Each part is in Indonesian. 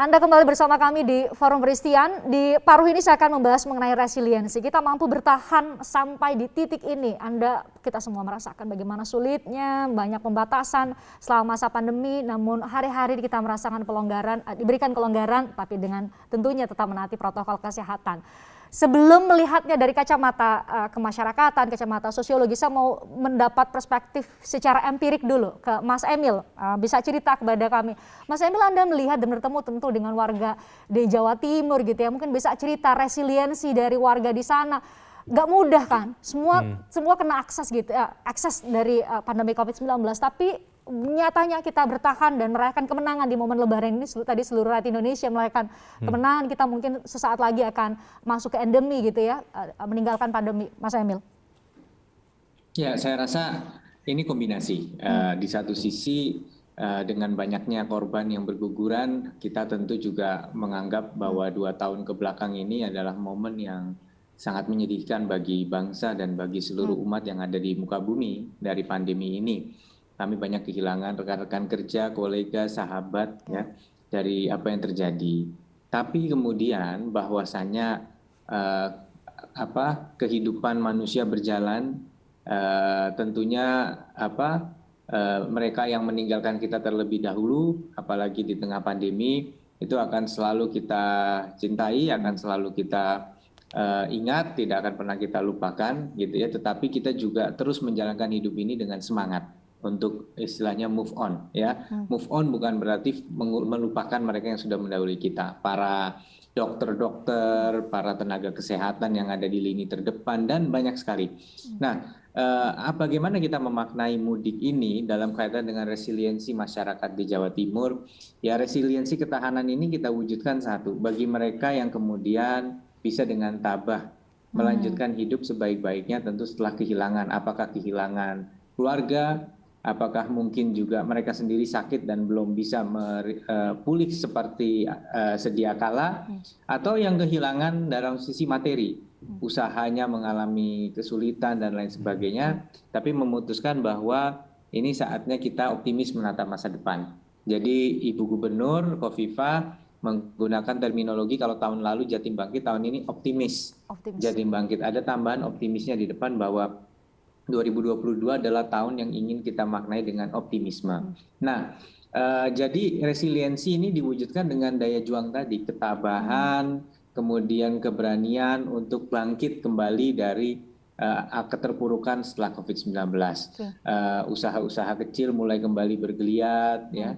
Anda kembali bersama kami di Forum Christian. Di paruh ini saya akan membahas mengenai resiliensi. Kita mampu bertahan sampai di titik ini. Kita semua merasakan bagaimana sulitnya, banyak pembatasan selama masa pandemi. Namun hari-hari kita merasakan pelonggaran, diberikan kelonggaran, tapi dengan tentunya tetap menaati protokol kesehatan. Sebelum melihatnya dari kacamata kemasyarakatan, kacamata sosiologi, saya mau mendapat perspektif secara empirik dulu ke Mas Emil. Bisa cerita kepada kami. Mas Emil, Anda melihat dan bertemu tentu dengan warga di Jawa Timur gitu ya. Mungkin bisa cerita resiliensi dari warga di sana. Gak mudah kan, semua kena akses gitu, akses dari pandemi COVID-19. Tapi nyatanya kita bertahan dan merayakan kemenangan di momen Lebaran ini. Tadi seluruh rakyat Indonesia merayakan kemenangan. Kita mungkin sesaat lagi akan masuk ke endemi gitu ya, meninggalkan pandemi. Mas Emil. Ya, saya rasa ini kombinasi. Di satu sisi dengan banyaknya korban yang berguguran, kita tentu juga menganggap bahwa 2 tahun kebelakang ini adalah momen yang sangat menyedihkan bagi bangsa dan bagi seluruh umat yang ada di muka bumi dari pandemi ini. Kami banyak kehilangan rekan-rekan kerja, kolega, sahabat ya dari apa yang terjadi. Tapi kemudian bahwasannya kehidupan manusia berjalan, tentunya mereka yang meninggalkan kita terlebih dahulu, apalagi di tengah pandemi, itu akan selalu kita cintai, akan selalu kita ingat, tidak akan pernah kita lupakan gitu ya. Tetapi kita juga terus menjalankan hidup ini dengan semangat untuk istilahnya move on ya. Move on bukan berarti melupakan mereka yang sudah mendahului kita, para dokter-dokter, para tenaga kesehatan yang ada di lini terdepan dan banyak sekali. Nah, bagaimana kita memaknai mudik ini dalam kaitan dengan resiliensi masyarakat di Jawa Timur? Ya, resiliensi ketahanan ini kita wujudkan satu, bagi mereka yang kemudian bisa dengan tabah melanjutkan hidup sebaik-baiknya tentu setelah kehilangan, apakah kehilangan keluarga, apakah mungkin juga mereka sendiri sakit dan belum bisa pulih seperti sedia kala, atau yang kehilangan dalam sisi materi, usahanya mengalami kesulitan dan lain sebagainya, tapi memutuskan bahwa ini saatnya kita optimis menatap masa depan. Jadi Ibu Gubernur Khofifah menggunakan terminologi kalau tahun lalu Jatim Bangkit, tahun ini optimis. Jatim Bangkit, ada tambahan optimisnya di depan bahwa 2022 adalah tahun yang ingin kita maknai dengan optimisme. Nah, jadi resiliensi ini diwujudkan dengan daya juang tadi, ketabahan, kemudian keberanian untuk bangkit kembali dari keterpurukan setelah COVID-19. Usaha-usaha kecil mulai kembali bergeliat, ya.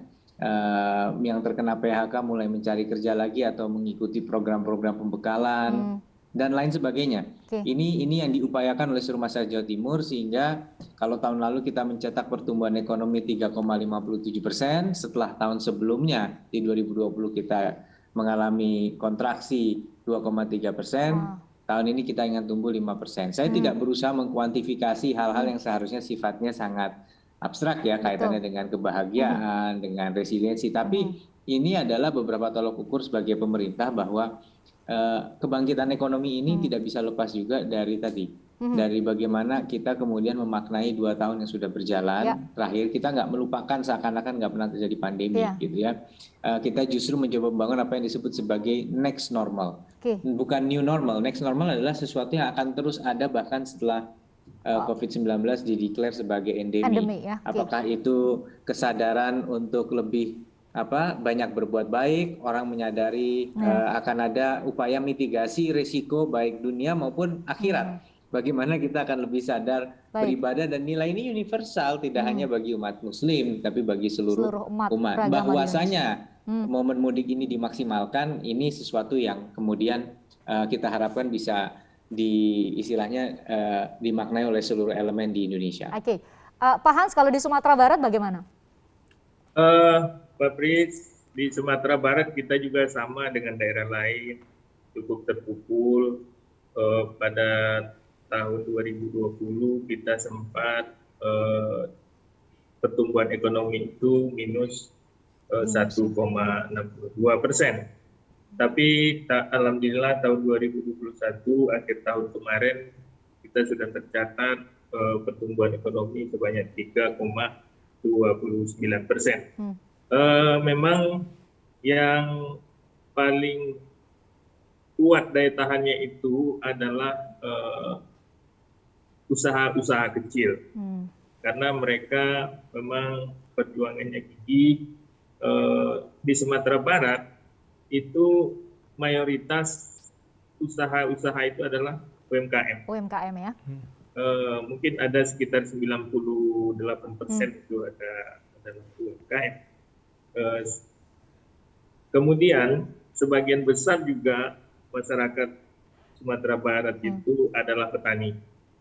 Yang terkena PHK mulai mencari kerja lagi atau mengikuti program-program pembekalan dan lain sebagainya. Ini yang diupayakan oleh seluruh masyarakat Jawa Timur, sehingga kalau tahun lalu kita mencetak pertumbuhan ekonomi 3,57%, setelah tahun sebelumnya di 2020 kita mengalami kontraksi 2,3%, tahun ini kita ingin tumbuh 5%. Saya tidak berusaha mengkuantifikasi hal-hal yang seharusnya sifatnya sangat abstrak ya, kaitannya dengan kebahagiaan, dengan resiliensi. Tapi ini adalah beberapa tolok ukur sebagai pemerintah bahwa kebangkitan ekonomi ini tidak bisa lepas juga dari tadi, dari bagaimana kita kemudian memaknai 2 tahun yang sudah berjalan. Terakhir kita nggak melupakan seakan-akan nggak pernah terjadi pandemi gitu ya. Kita justru mencoba membangun apa yang disebut sebagai next normal. Bukan new normal. Next normal adalah sesuatu yang akan terus ada bahkan setelah COVID-19 dideklar sebagai endemi. Apakah itu kesadaran untuk lebih banyak berbuat baik, orang menyadari akan ada upaya mitigasi risiko baik dunia maupun akhirat. Bagaimana kita akan lebih sadar beribadah, dan nilai ini universal, tidak hanya bagi umat muslim tapi bagi seluruh umat. Bahwasanya momen mudik ini dimaksimalkan, ini sesuatu yang kemudian kita harapkan bisa dimaknai oleh seluruh elemen di Indonesia. Oke. Pak Hans, kalau di Sumatera Barat bagaimana? Pak Pris, di Sumatera Barat kita juga sama dengan daerah lain, cukup terpukul. Pada tahun 2020 kita sempat pertumbuhan ekonomi itu minus 1,62%. Tapi alhamdulillah tahun 2021 akhir tahun kemarin kita sudah tercatat pertumbuhan ekonomi sebanyak 3,29%. Memang yang paling kuat daya tahannya itu adalah usaha-usaha kecil. Karena mereka memang perjuangannya gigih. Di Sumatera Barat itu mayoritas usaha-usalah itu adalah UMKM. UMKM ya. Mungkin ada sekitar 98% itu adalah UMKM. Kemudian sebagian besar juga masyarakat Sumatera Barat itu adalah petani.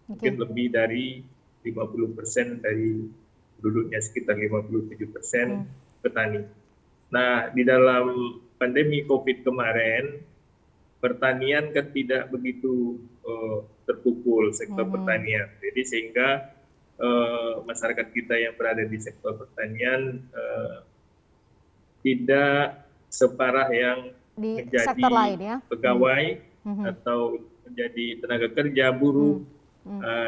Mungkin lebih dari 50% dari penduduknya, sekitar 57% petani. Nah, di dalam pandemi COVID kemarin, pertanian kan tidak begitu terpukul sektor pertanian. Jadi sehingga masyarakat kita yang berada di sektor pertanian tidak separah yang Di menjadi sektor lain ya. pegawai atau menjadi tenaga kerja buruh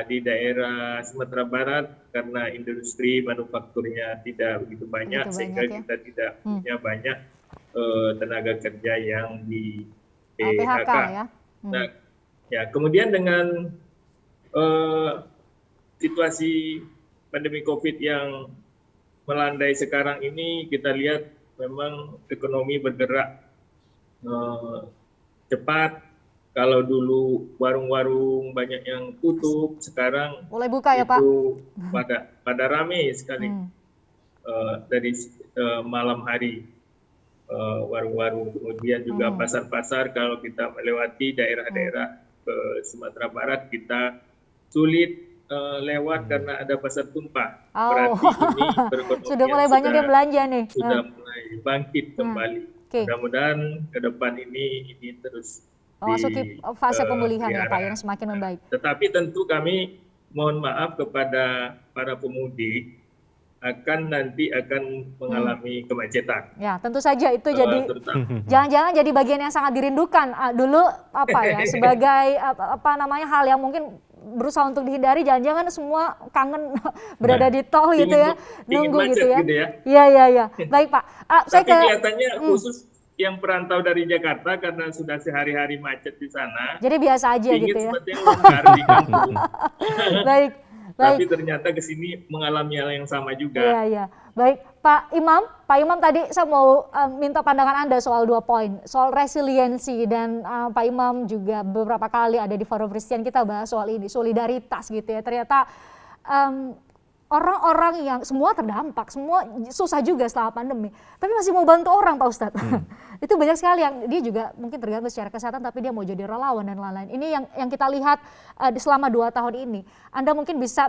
di daerah Sumatera Barat, karena industri manufakturnya tidak begitu banyak, sehingga ya. kita tidak punya banyak tenaga kerja yang di PHK PHK. ya. Nah, ya kemudian dengan situasi pandemi COVID yang melandai sekarang ini, kita lihat memang ekonomi bergerak cepat. Kalau dulu warung-warung banyak yang tutup, sekarang mulai buka ya Pak. Itu pada ramai sekali dari malam hari warung-warung, kemudian juga pasar-pasar. Kalau kita melewati daerah-daerah Sumatera Barat, kita sulit lewat karena ada pasar tumpah. Berarti ini perekonomian sudah mulai banyak yang belanja nih. Sudah mulai bangkit kembali. Mudah-mudahan ke depan ini terus memasuki fase pemulihan ya Pak, yang semakin membaik. Tetapi tentu kami mohon maaf kepada para pemudik, nanti akan mengalami kemacetan. Ya, tentu saja itu jadi jangan-jangan jadi bagian yang sangat dirindukan dulu sebagai hal yang mungkin berusaha untuk dihindari, jangan-jangan semua kangen berada di tol gitu ya, nunggu gitu ya. Iya. Baik Pak. Tapi kelihatannya khusus yang perantau dari Jakarta, karena sudah sehari-hari macet di sana. Jadi biasa aja gitu ya. Seperti yang longgar di kampung. Baik. Tapi ternyata ke sini mengalami hal yang sama juga. Iya. Baik, Pak Imam tadi saya mau minta pandangan Anda soal 2 poin, soal resiliensi, dan Pak Imam juga beberapa kali ada di Forum Christian, kita bahas soal ini, solidaritas gitu ya. Ternyata orang-orang yang semua terdampak, semua susah juga setelah pandemi, tapi masih mau bantu orang Pak Ustadz. Itu banyak sekali yang dia juga mungkin terganggu secara kesehatan, tapi dia mau jadi relawan dan lain-lain. Ini yang kita lihat selama 2 tahun ini. Anda mungkin bisa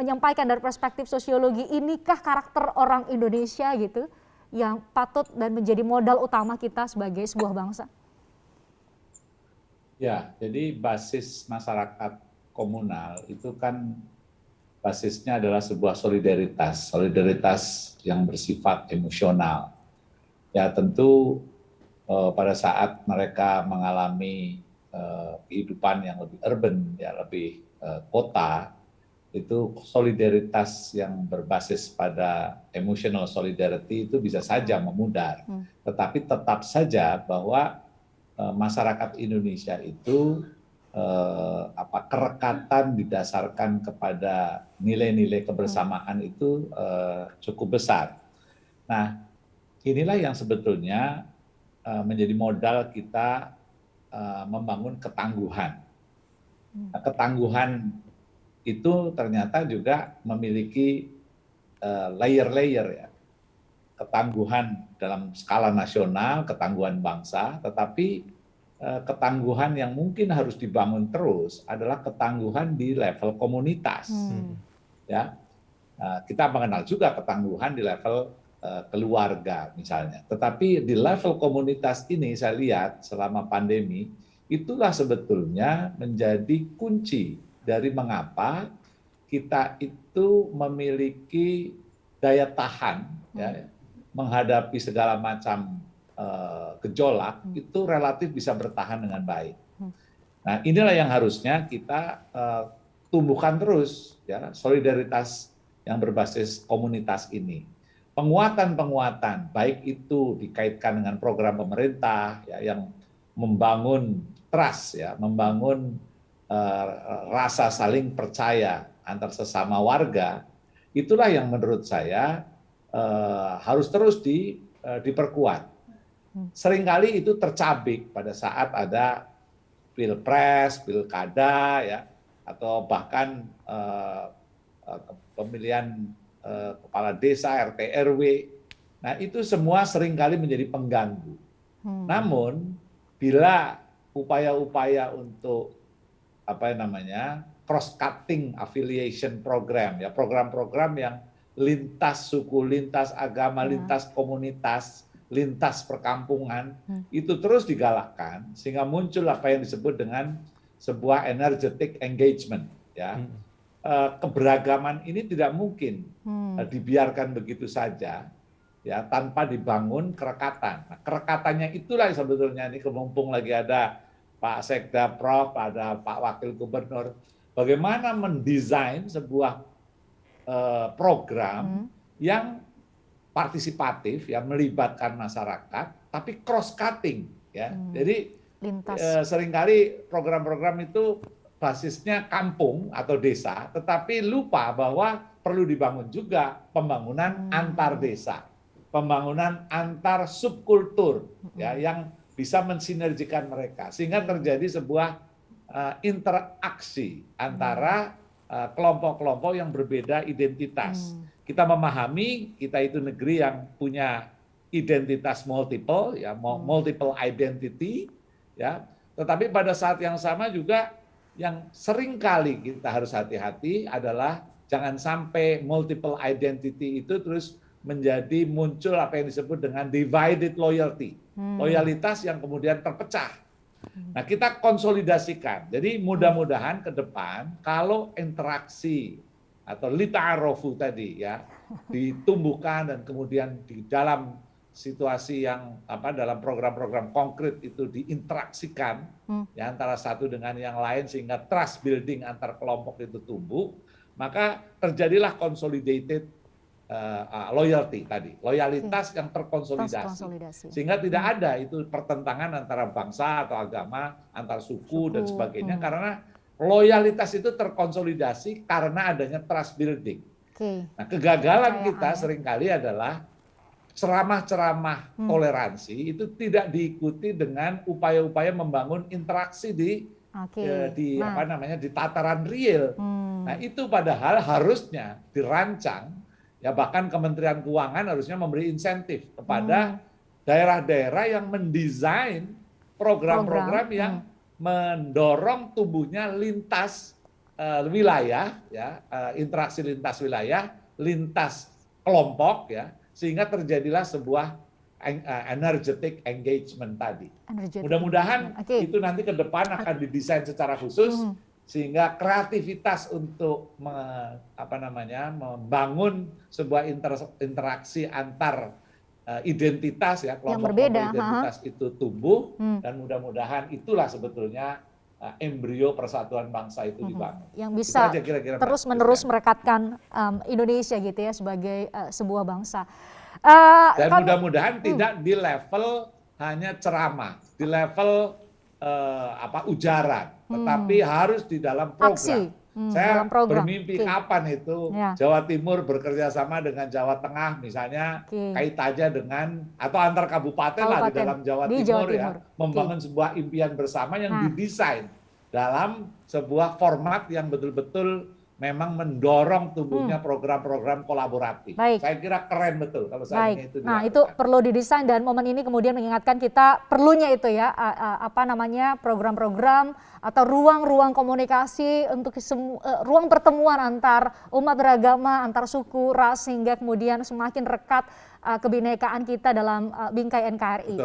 menyampaikan dari perspektif sosiologi, inikah karakter orang Indonesia gitu yang patut dan menjadi modal utama kita sebagai sebuah bangsa? Ya, jadi basis masyarakat komunal itu kan basisnya adalah sebuah solidaritas yang bersifat emosional. Ya tentu pada saat mereka mengalami kehidupan yang lebih urban, ya lebih kota, itu solidaritas yang berbasis pada emotional solidarity itu bisa saja memudar. Tetapi tetap saja bahwa masyarakat Indonesia itu kerekatan didasarkan kepada nilai-nilai kebersamaan itu cukup besar. Nah, inilah yang sebetulnya menjadi modal kita membangun ketangguhan. Nah, ketangguhan itu ternyata juga memiliki layer-layer ya. Ketangguhan dalam skala nasional, ketangguhan bangsa, tetapi ketangguhan yang mungkin harus dibangun terus adalah ketangguhan di level komunitas. Ya, kita mengenal juga ketangguhan di level keluarga misalnya. Tetapi di level komunitas ini saya lihat selama pandemi itulah sebetulnya menjadi kunci dari mengapa kita itu memiliki daya tahan ya, menghadapi segala macam gejolak itu relatif bisa bertahan dengan baik. Nah, inilah yang harusnya kita tumbuhkan terus ya, solidaritas yang berbasis komunitas ini. penguatan-penguatan, baik itu dikaitkan dengan program pemerintah ya, yang membangun trust, ya, membangun rasa saling percaya antar sesama warga, itulah yang menurut saya harus terus diperkuat. Seringkali itu tercabik pada saat ada pilpres, pilkada, ya, atau bahkan pemilihan kepala desa, RT, RW. Nah, itu semua seringkali menjadi pengganggu. Namun, bila upaya-upaya untuk cross-cutting affiliation program, ya, program-program yang lintas suku, lintas agama, lintas komunitas, lintas perkampungan, itu terus digalakkan sehingga muncul apa yang disebut dengan sebuah energetic engagement, ya. Keberagaman ini tidak mungkin dibiarkan begitu saja, ya, tanpa dibangun kerekatan. Nah, kerekatannya itulah sebetulnya ini, mumpung lagi ada Pak Sekda, Prof, ada Pak Wakil Gubernur, bagaimana mendesain sebuah program yang partisipatif, ya, melibatkan masyarakat, tapi cross-cutting, ya. Jadi seringkali program-program itu basisnya kampung atau desa, tetapi lupa bahwa perlu dibangun juga pembangunan antar desa, pembangunan antar subkultur, ya, yang bisa mensinergikan mereka, sehingga terjadi sebuah interaksi antara kelompok-kelompok yang berbeda identitas. Kita memahami kita itu negeri yang punya identitas multiple, ya, multiple identity, ya. Tetapi pada saat yang sama juga yang seringkali kita harus hati-hati adalah jangan sampai multiple identity itu terus menjadi muncul apa yang disebut dengan divided loyalty, loyalitas yang kemudian terpecah. Nah, kita konsolidasikan. Jadi mudah-mudahan ke depan kalau interaksi atau lita'arofu tadi, ya, ditumbuhkan dan kemudian di dalam situasi yang dalam program-program konkret itu diinteraksikan, ya, antara satu dengan yang lain sehingga trust building antar kelompok itu tumbuh, maka terjadilah consolidated loyalty tadi, loyalitas yang terkonsolidasi, sehingga tidak ada itu pertentangan antara bangsa atau agama, antar suku dan sebagainya, karena loyalitas itu terkonsolidasi karena adanya trust building. Nah, kegagalan kita seringkali adalah ceramah-ceramah toleransi itu tidak diikuti dengan upaya-upaya membangun interaksi di tataran real. Nah, itu padahal harusnya dirancang, ya, bahkan Kementerian Keuangan harusnya memberi insentif kepada daerah-daerah yang mendesain program-program yang mendorong tumbuhnya lintas wilayah, ya, interaksi lintas wilayah, lintas kelompok, ya, sehingga terjadilah sebuah energetic engagement tadi. Mudah-mudahan itu nanti ke depan akan didesain secara khusus sehingga kreativitas untuk membangun sebuah interaksi antar identitas, ya, kelompok identitas itu tumbuh, dan mudah-mudahan itulah sebetulnya embrio persatuan bangsa itu dibangun. Yang bisa terus-menerus merekatkan Indonesia gitu, ya, sebagai sebuah bangsa. Dan mudah-mudahan tidak di level hanya ceramah, di level ujaran, tetapi harus di dalam program. Aksi. Saya bermimpi kapan itu Jawa Timur bekerja sama dengan Jawa Tengah, misalnya kaitannya dengan atau antar kabupaten lah di dalam Jawa Timur, ya, membangun sebuah impian bersama yang didesain dalam sebuah format yang betul-betul memang mendorong tumbuhnya program-program kolaboratif. Saya kira keren betul kalau seandainya itu dilakukan. Nah, itu perlu didesain, dan momen ini kemudian mengingatkan kita perlunya itu, ya, program-program atau ruang-ruang komunikasi untuk ruang pertemuan antar umat beragama, antar suku, ras, sehingga kemudian semakin rekat kebinekaan kita dalam bingkai NKRI.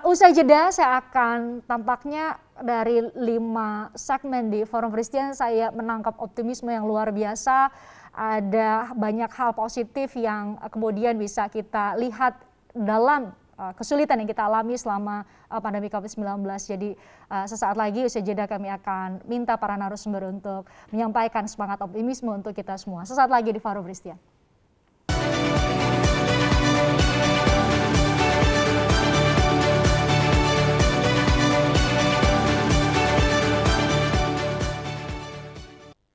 Usai jeda saya akan tampaknya dari 5 segmen di Forum Christian saya menangkap optimisme yang luar biasa. Ada banyak hal positif yang kemudian bisa kita lihat dalam kesulitan yang kita alami selama pandemi COVID-19. Jadi sesaat lagi usai jeda kami akan minta para narasumber untuk menyampaikan semangat optimisme untuk kita semua. Sesaat lagi di Forum Christian.